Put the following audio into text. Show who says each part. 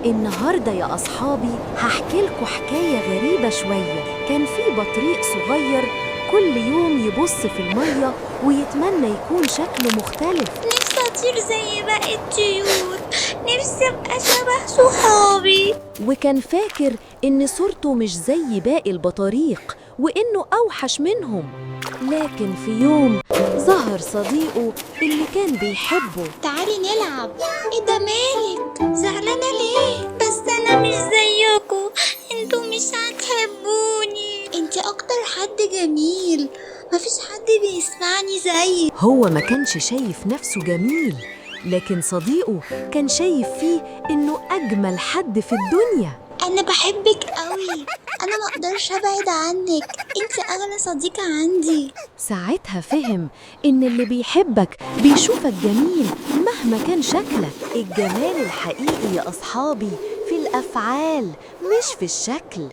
Speaker 1: النهاردة يا أصحابي هحكيلكوا حكاية غريبة شوية. كان في بطريق صغير كل يوم يبص في المية ويتمنى يكون شكله مختلف.
Speaker 2: نفسي أطير زي باقي الطيور، نفسي أبقى شبه صحابي.
Speaker 1: وكان فاكر إن صورته مش زي باقي البطاريق وإنه أوحش منهم. لكن في يوم ظهر صديقه اللي كان بيحبه.
Speaker 2: تعالي نلعب. إيه ده مالك؟ زعلانة ليه؟ بس أنا مش زيكوا، انتوا مش هتحبوني. انتي أكتر حد جميل، مفيش حد بيسمعني زيك.
Speaker 1: هو ما كانش شايف نفسه جميل، لكن صديقه كان شايف فيه إنه أجمل حد في الدنيا.
Speaker 2: أنا بحبك قوي، أنا ما أقدرش أبعد عنك، انتي أغلى صديقة عندي.
Speaker 1: ساعتها فهم إن اللي بيحبك بيشوفك جميل مهما كان شكلك. الجمال الحقيقي يا أصحابي في الأفعال مش في الشكل.